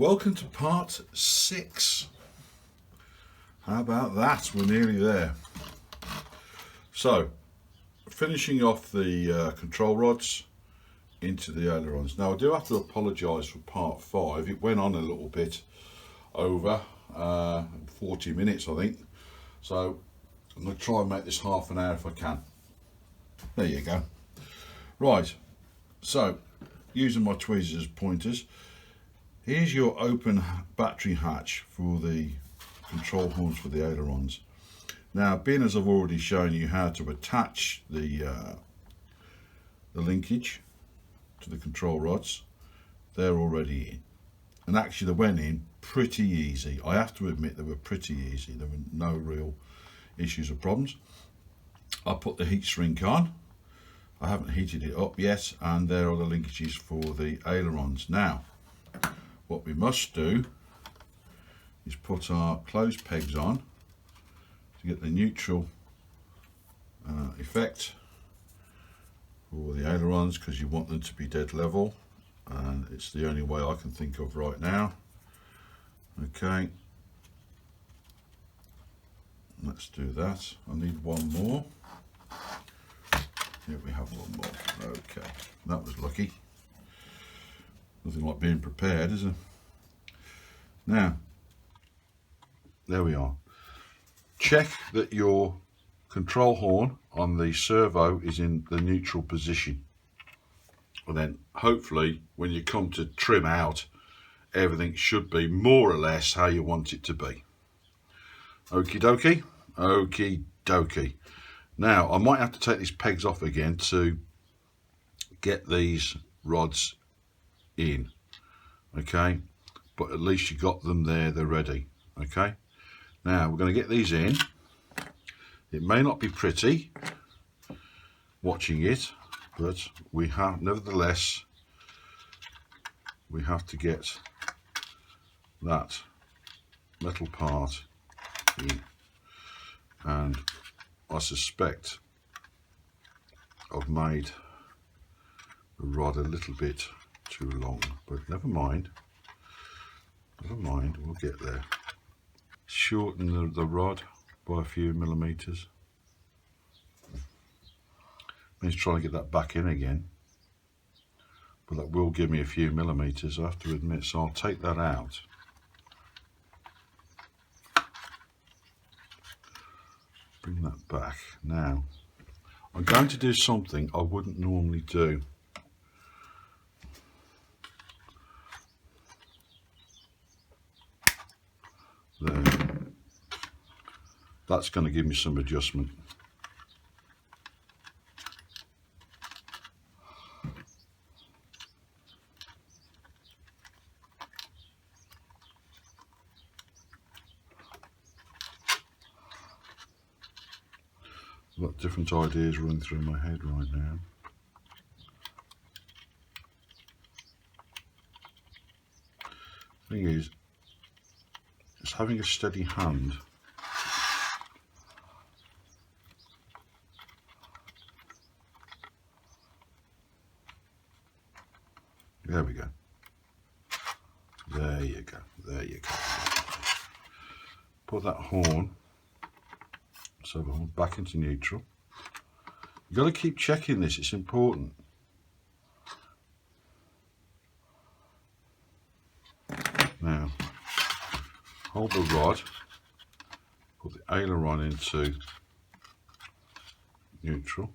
welcome to part 6. How about that? We're nearly there. So, finishing off the control rods into the ailerons. Now I do have to apologise for part 5. It went on a little bit over 40 minutes I think. So I'm going to try and make this half an hour if I can. There you go. Right, so using my tweezers as pointers, here's your open battery hatch for the control horns for the ailerons. Now, being as I've already shown you how to attach the linkage to the control rods, they're already in. And actually they went in pretty easy. I have to admit they were pretty easy. There were no real issues or problems. I put the heat shrink on. I haven't heated it up yet, and there are the linkages for the ailerons. Now, what we must do is put our closed pegs on to get the neutral effect for the ailerons, because you want them to be dead level, and it's the only way I can think of right now. Okay, let's do that. I need one more. Here we have one more. Okay, that was lucky. Nothing like being prepared, is it? Now, there we are. Check that your control horn on the servo is in the neutral position. And then hopefully when you come to trim out, everything should be more or less how you want it to be. Okie dokie, okie dokie. Now I might have to take these pegs off again to get these rods in, okay, but at least you got them there, they're ready. Okay, now we're going to get these in. It may not be pretty watching it, but we have, nevertheless, we have to get that metal part in. And I suspect I've made the rod a little bit too long, but never mind, we'll get there. Shorten the rod by a few millimeters. Means trying to get that back in again, but that will give me a few millimeters, I have to admit, so I'll take that out. Bring that back. Now I'm going to do something I wouldn't normally do. There. That's going to give me some adjustment. I've got different ideas running through my head right now. Thing is, it's having a steady hand. There we go. There you go. There you go. Put that horn, so the horn back into neutral. You've got to keep checking this, it's important. Now, hold the rod, put the aileron into neutral.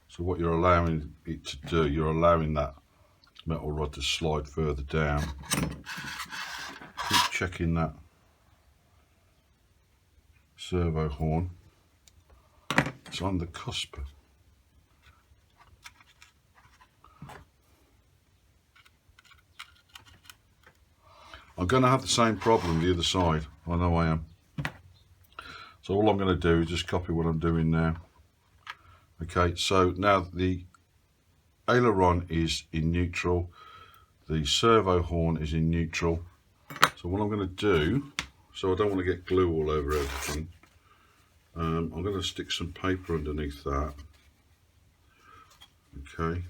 So what you're allowing it to do, you're allowing that metal rod to slide further down. Keep checking that servo horn. It's on the cusp. I'm going to have the same problem the other side. I know I am. So all I'm going to do is just copy what I'm doing now. Okay, so now the aileron is in neutral, the servo horn is in neutral. So what I'm going to do, so I don't want to get glue all over everything, I'm going to stick some paper underneath that. Okay.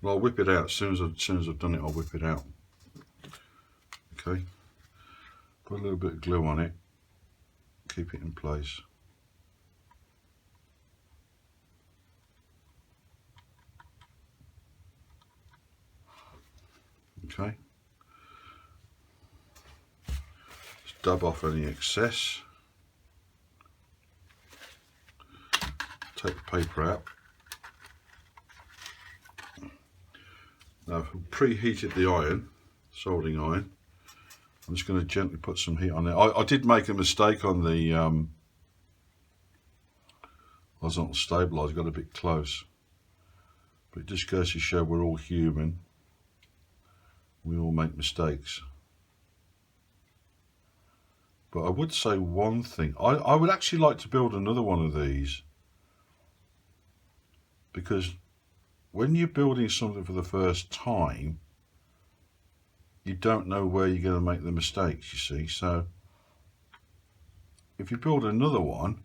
Well, I'll whip it out as soon as I've done it. I'll whip it out. Okay, put a little bit of glue on it, keep it in place. Okay, just dab off any excess. Take the paper out. Now I've preheated the iron, soldering iron. I'm just going to gently put some heat on there. I did make a mistake on the horizontal stabilizer, got a bit close. But it just goes to show we're all human. We all make mistakes. But I would say one thing. I would actually like to build another one of these. Because when you're building something for the first time, you don't know where you're going to make the mistakes, you see. So if you build another one,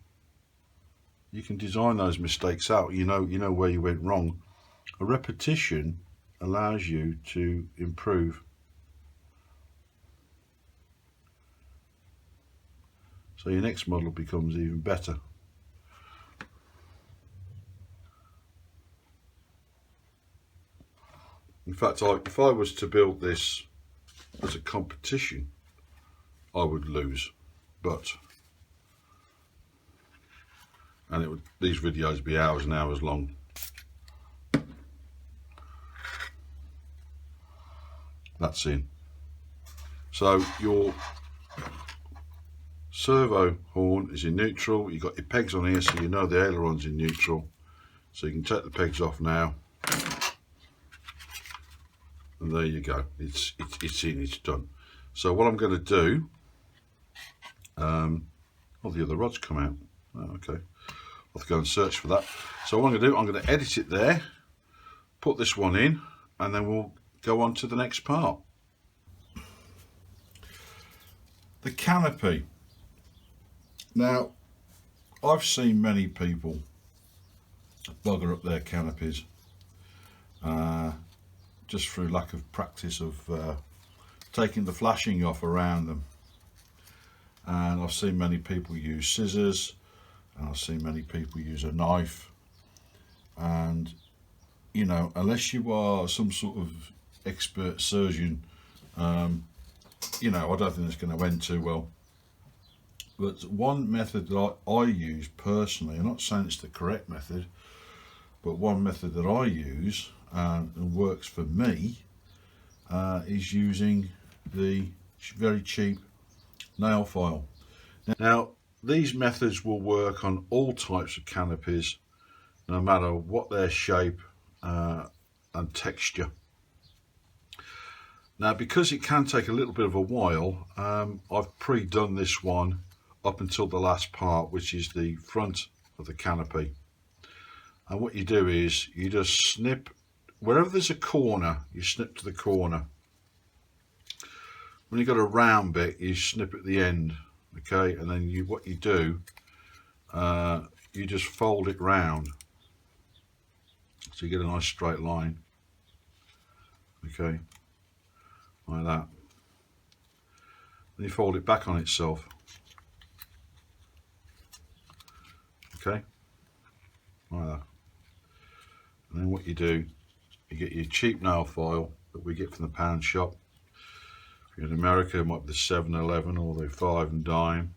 you can design those mistakes out. You know where you went wrong. A repetition allows you to improve. So your next model becomes even better. In fact, if I was to build this as a competition, I would lose. And these videos would be hours and hours long. That's in. So your servo horn is in neutral. You've got your pegs on here, so you know the aileron's in neutral. So you can take the pegs off now. And there you go. It's in. It's done. So what I'm going to do. Oh, the other rod's come out. Oh, okay. I'll have to go and search for that. So what I'm going to do, I'm going to edit it there, put this one in, and then we'll go on to the next part. The canopy. Now, I've seen many people bugger up their canopies just through lack of practice of taking the flashing off around them. And I've seen many people use scissors, and I've seen many people use a knife. And you know, unless you are some sort of expert surgeon, you know, I don't think it's going to end too well. But one method that I use personally, I'm not saying it's the correct method, but one method that I use and works for me is using the very cheap nail file. Now, these methods will work on all types of canopies, no matter what their shape and texture. Now, because it can take a little bit of a while, I've pre-done this one up until the last part, which is the front of the canopy. And what you do is you just snip wherever there's a corner, you snip to the corner. When you've got a round bit, you snip at the end, okay? And then what you do, you just fold it round, so you get a nice straight line, okay, like that. Then you fold it back on itself, okay, like that. And then what you do, you get your cheap nail file that we get from the pound shop. If you're in America, it might be the 7-Eleven or the 5 and dime,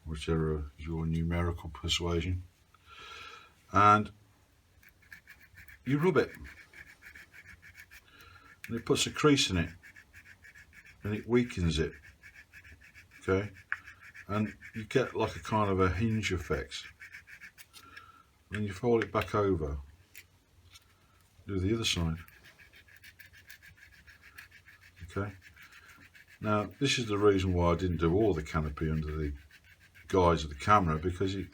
whichever is your numerical persuasion. And you rub it, and it puts a crease in it, and it weakens it, okay, and you get like a kind of a hinge effect. Then you fold it back over, do the other side, okay. Now this is the reason why I didn't do all the canopy under the guise of the camera, because to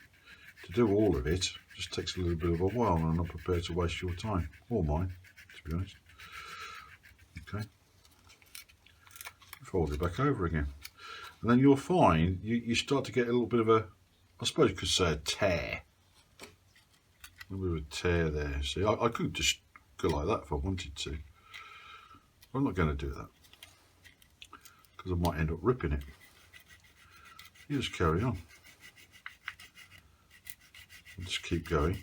do all of it just takes a little bit of a while, and I'm not prepared to waste your time or mine, to be honest. Okay, fold it back over again, and then you'll find you start to get a little bit of a, I suppose you could say, a tear. A bit of a tear there. See, I could just go like that if I wanted to. I'm not going to do that because I might end up ripping it. You just carry on. And just keep going.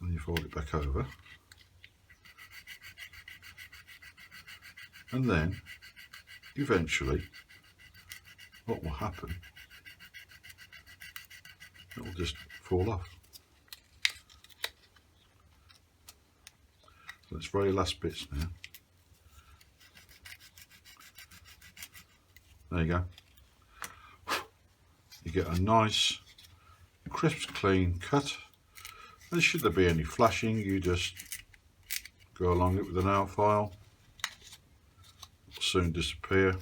And you fold it back over. And then eventually what will happen, it will just fall off. So it's very last bits now. There you go. You get a nice crisp clean cut. And should there be any flashing, you just go along it with a nail file. It will soon disappear.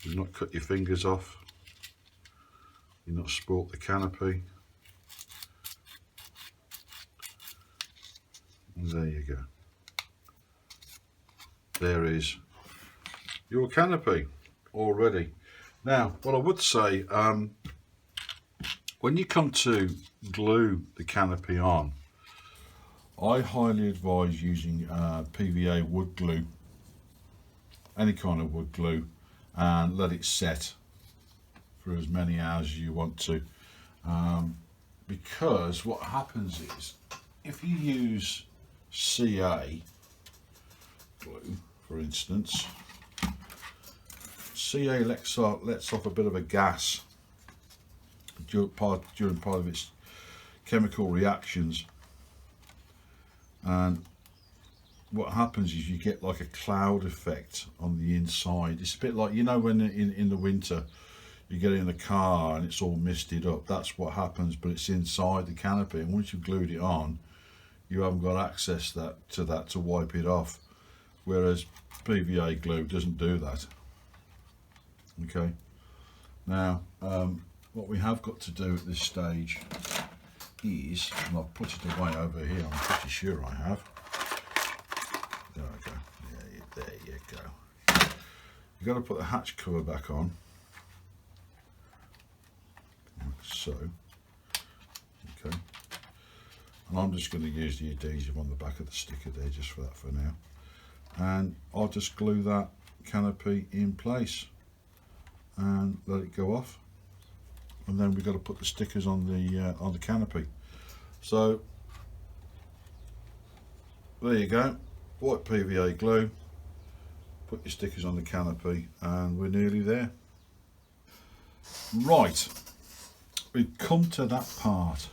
Do not cut your fingers off. Do not sport the canopy. And there you go. There is your canopy already. Now, what I would say, when you come to glue the canopy on, I highly advise using PVA wood glue, any kind of wood glue, and let it set for as many hours as you want to, because what happens is, if you use CA glue, for instance, CA lets off a bit of a gas during part of its chemical reactions, and what happens is you get like a cloud effect on the inside. It's a bit like, you know, when in the winter you get in the car and it's all misted up. That's what happens, but it's inside the canopy, and once you've glued it on, you haven't got access to that to wipe it off, whereas PVA glue doesn't do that. Okay, now what we have got to do at this stage is, and I've put it away over here, I'm pretty sure I have. There we go. Yeah, there you go. You've got to put the hatch cover back on, like so. Okay, and I'm just going to use the adhesive on the back of the sticker there just for that for now, and I'll just glue that canopy in place and let it go off, and then we've got to put the stickers on the canopy. So there you go, white PVA glue, put your stickers on the canopy, and we're nearly there. Right, we've come to that part.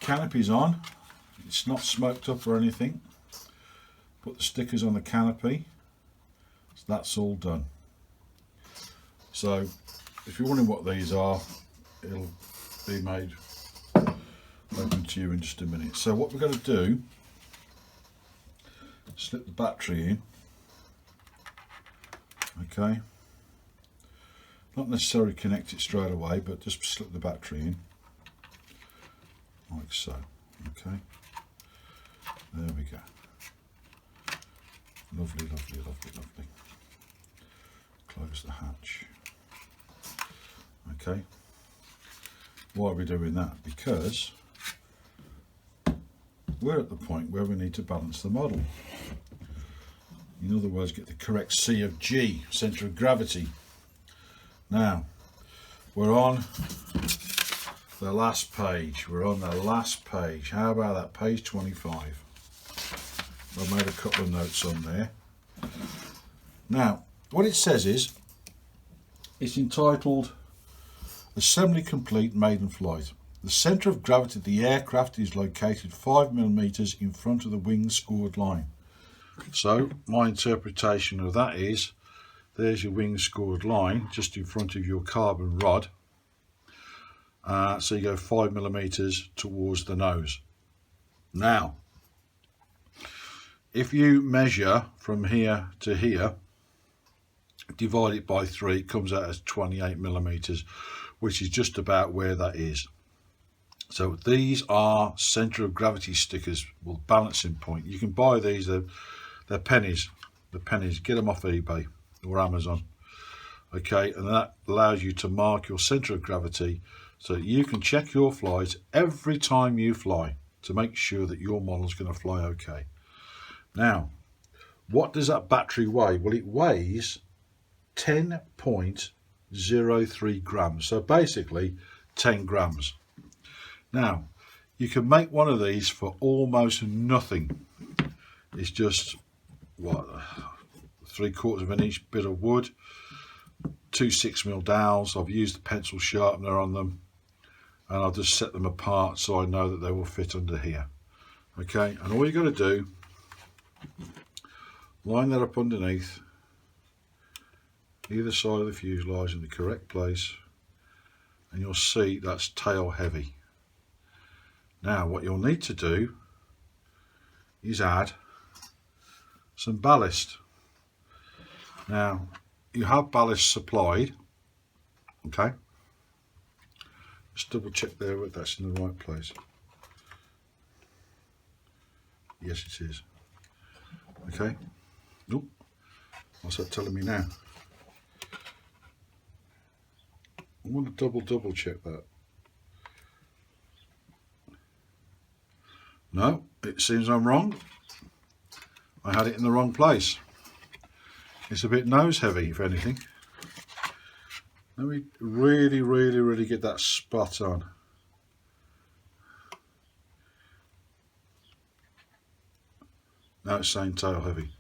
Canopy's on, it's not smoked up or anything. Put the stickers on the canopy, so that's all done. So if you're wondering what these are, it'll be made open to you in just a minute. So what we're going to do, slip the battery in. Okay, not necessarily connect it straight away, but just slip the battery in like so. Okay, there we go. Lovely, lovely, lovely, lovely. Close the hatch. Okay, why are we doing that? Because we're at the point where we need to balance the model. In other words, get the correct C of G, centre of gravity. Now, we're on the last page. We're on the last page. How about that? Page 25. I've made a couple of notes on there. Now, what it says is, it's entitled Assembly Complete Maiden Flight. The centre of gravity of the aircraft is located 5mm in front of the wing scored line. So my interpretation of that is, there's your wing scored line just in front of your carbon rod. So you go 5mm towards the nose. Now, if you measure from here to here, divide it by 3, it comes out as 28mm, which is just about where that is. So these are centre of gravity stickers, well, balancing point. You can buy these, they're pennies. The pennies, get them off eBay or Amazon. Okay, and that allows you to mark your center of gravity so that you can check your flight every time you fly to make sure that your model is going to fly okay. Now, what does that battery weigh? Well, it weighs 10.03 grams, so basically 10 grams. Now, you can make one of these for almost nothing. It's just, what, 3/4 of an inch bit of wood, 2 6mm dowels. I've used the pencil sharpener on them, and I'll just set them apart so I know that they will fit under here. Okay, and all you got to do, line that up underneath either side of the fuselage in the correct place, and you'll see that's tail heavy. Now what you'll need to do is add some ballast. Now you have ballast supplied, okay, just double check there that that's in the right place. Yes, it is. Okay. Nope. What's that telling me now? I want to double check that. No, it seems I'm wrong. I had it in the wrong place. It's a bit nose heavy, if anything. Let me really get that spot on. Now it's saying tail heavy.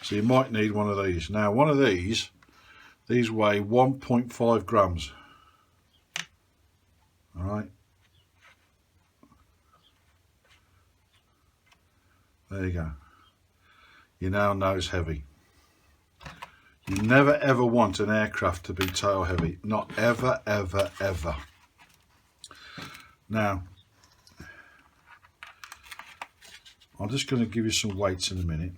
So you might need one of these. Now one of these weigh 1.5 grams. Alright. There you go. You're now nose heavy. You never ever want an aircraft to be tail heavy. Not ever. Now, I'm just going to give you some weights in a minute.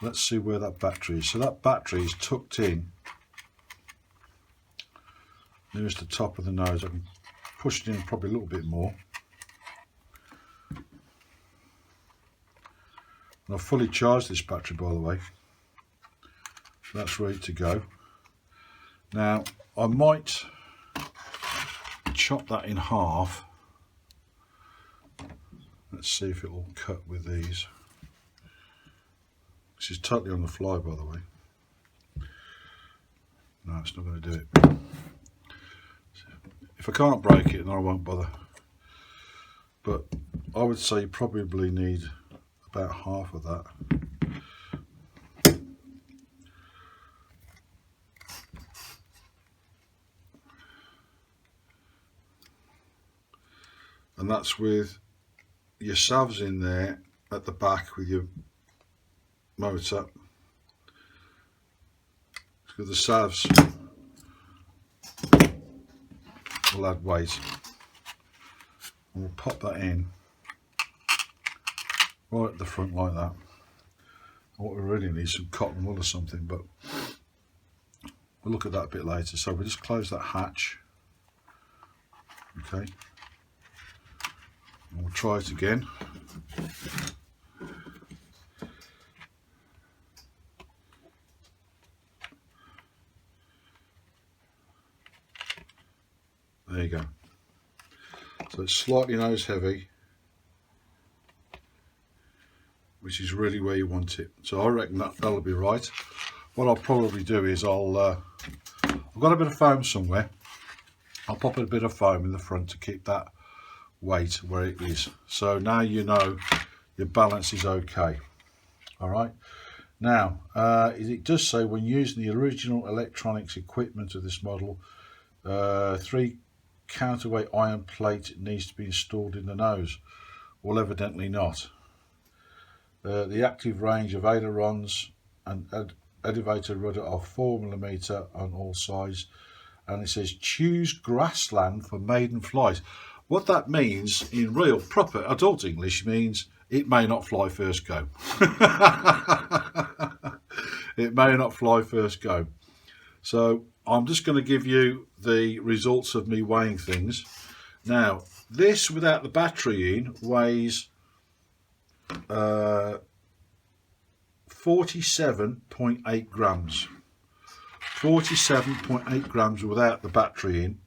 Let's see where that battery is. So that battery is tucked in nearest the top of the nose. I can push it in probably a little bit more. And I've fully charged this battery, by the way. That's ready to go. Now I might chop that in half. Let's see if it will cut with these. This is totally on the fly, by the way. No, it's not going to do it. If I can't break it, then I won't bother. But I would say you probably need about half of that. And that's with your Servos in there at the back with your motor. Because the Servos will add weight. And we'll pop that in right at the front like that. What we really need is some cotton wool or something, but we'll look at that a bit later. So we'll just close that hatch. Okay. And we'll try it again. There you go. So it's slightly nose heavy, which is really where you want it. So I reckon that'll be right. What I'll probably do is I've got a bit of foam somewhere. I'll pop a bit of foam in the front to keep that weight where it is. So now you know your balance is okay. All right. Now it does say when using the original electronics equipment of this model, 3 counterweight iron plate needs to be installed in the nose. Well, evidently not. The active range of ailerons and elevator rudder are 4mm on all sides, and it says choose grassland for maiden flight. What that means in real proper adult English means it may not fly first go. It may not fly first go. So I'm just going to give you the results of me weighing things. Now this without the battery in weighs 47.8 grams. 47.8 grams without the battery in.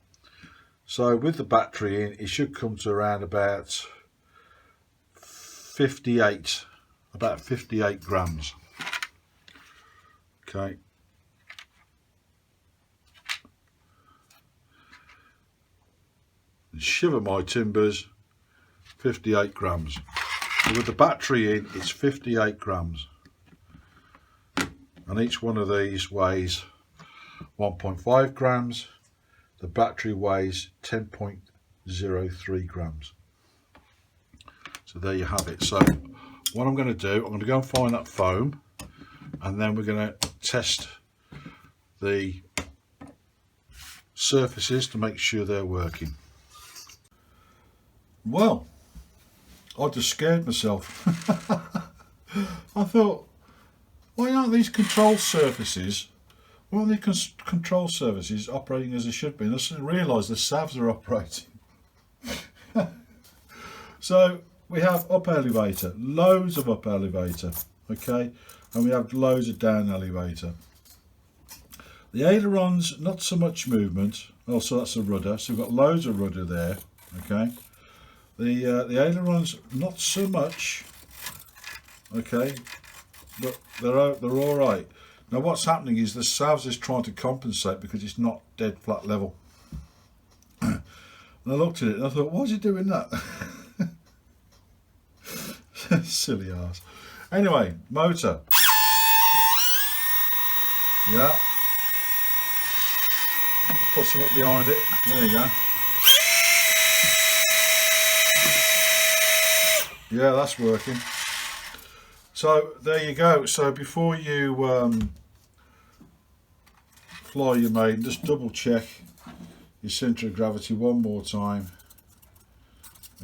So with the battery in, it should come to around about 58 grams. Okay. And shiver my timbers, 58 grams. So with the battery in, it's 58 grams. And each one of these weighs 1.5 grams. The battery weighs 10.03 grams. So there you have it. So what I'm going to do, I'm going to go and find that foam, and then we're going to test the surfaces to make sure they're working. Well, I just scared myself. I thought, why aren't these control surfaces operating as they should be? And I suddenly realised the Servos are operating. So we have up elevator, loads of up elevator, okay, and we have loads of down elevator. The ailerons, not so much movement. Also, that's a rudder, so we've got loads of rudder there, okay. The ailerons, not so much, okay, but they're all right. Now what's happening is the Servos is trying to compensate because it's not dead flat level. And I looked at it and I thought, why is it doing that? Silly ass. Anyway, motor. Yeah. Put some up behind it. There you go. Yeah, that's working. So there you go. So before you fly your maiden, just double check your centre of gravity one more time.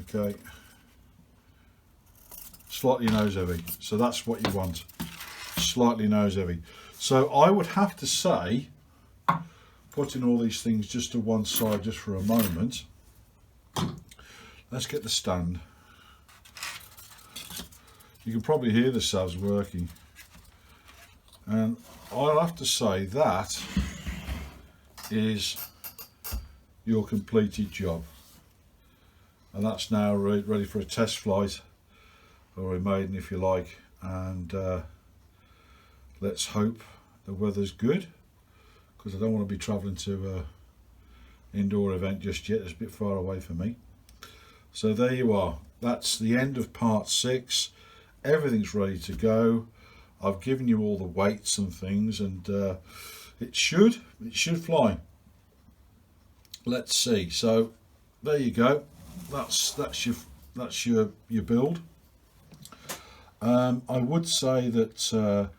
Okay. Slightly nose heavy. So that's what you want. Slightly nose heavy. So I would have to say, putting all these things just to one side just for a moment. Let's get the stand. You can probably hear the Servos working, and I'll have to say that is your completed job, and that's now ready for a test flight, or a maiden if you like, and let's hope the weather's good, because I don't want to be travelling to an indoor event just yet. It's a bit far away for me. So there you are. That's the end of part 6. Everything's ready to go. I've given you all the weights and things, and it should fly. Let's see. So there you go. That's your build. I would say that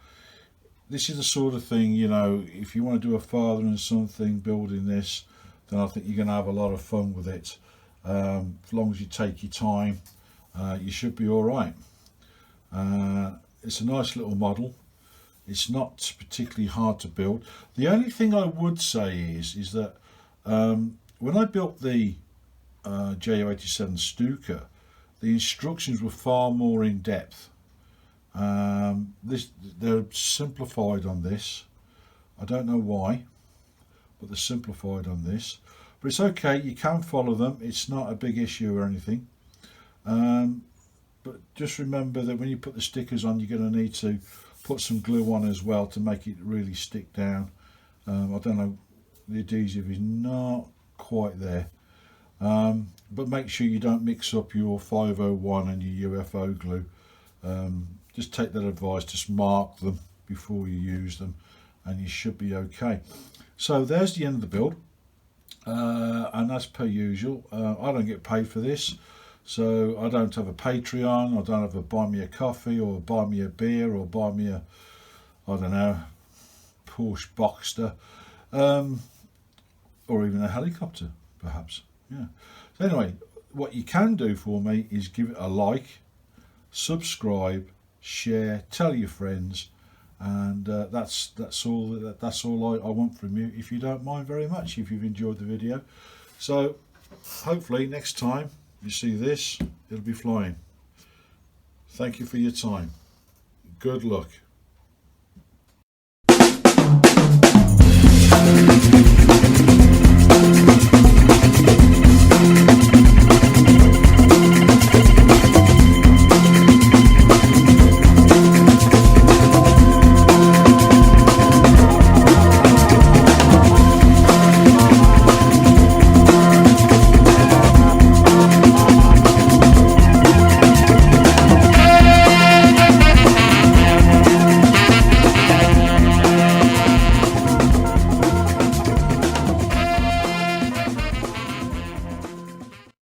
this is the sort of thing, you know, if you want to do a father and son thing building this, then I think you're going to have a lot of fun with it. As long as you take your time, you should be all right. It's a nice little model. It's not particularly hard to build. The only thing I would say is that when I built the Ju-87 Stuka, the instructions were far more in depth. They're simplified on this. I don't know why, but they're simplified on this. But it's okay, you can follow them. It's not a big issue or anything. But just remember that when you put the stickers on, you're going to need to put some glue on as well to make it really stick down. I don't know, the adhesive is not quite there. But make sure you don't mix up your 501 and your UFO glue. Just take that advice, just mark them before you use them, and you should be okay. So there's the end of the build, and as per usual, I don't get paid for this. So I don't have a Patreon, I don't have a buy me a coffee or buy me a beer or buy me a, I don't know, Porsche Boxster, or even a helicopter perhaps. Yeah. So anyway, what you can do for me is give it a like, subscribe, share, tell your friends, and that's all I want from you, if you don't mind very much, if you've enjoyed the video. So hopefully next time you see this, it'll be flying. Thank you for your time. Good luck.